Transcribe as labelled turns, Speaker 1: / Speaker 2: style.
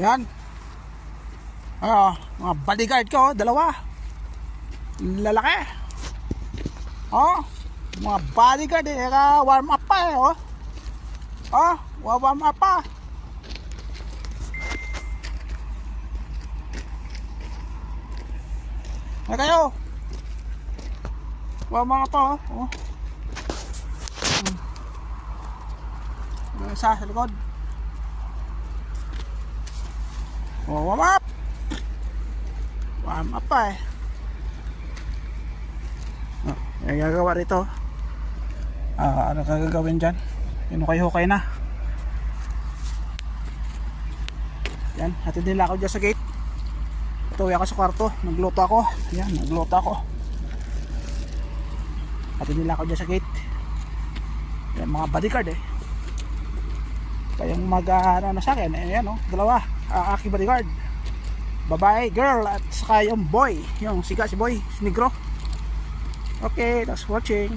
Speaker 1: Yan. Mga bodyguard ko, dalawa. Lalaki. Mga bodyguard warm up pa warm up pa. Ay kayo. Warm up pa Isa sa likod. Warm up. Warm up pa Ang gagawa rito. Ano gagawin dyan? Hinukay-hukay na. Yan, hatid nila ako dyan sa gate. Tuwi ako sa kwarto. Nagluto ako. Yan, nagluto ako. Hatid nila ako dyan sa gate. Yan, mga bodyguard kayong ano sa akin. Ayan dalawa. Aking bodyguard. Babae, girl, at saka yung boy. Yung siga si boy, si negro. Okay, thanks for watching.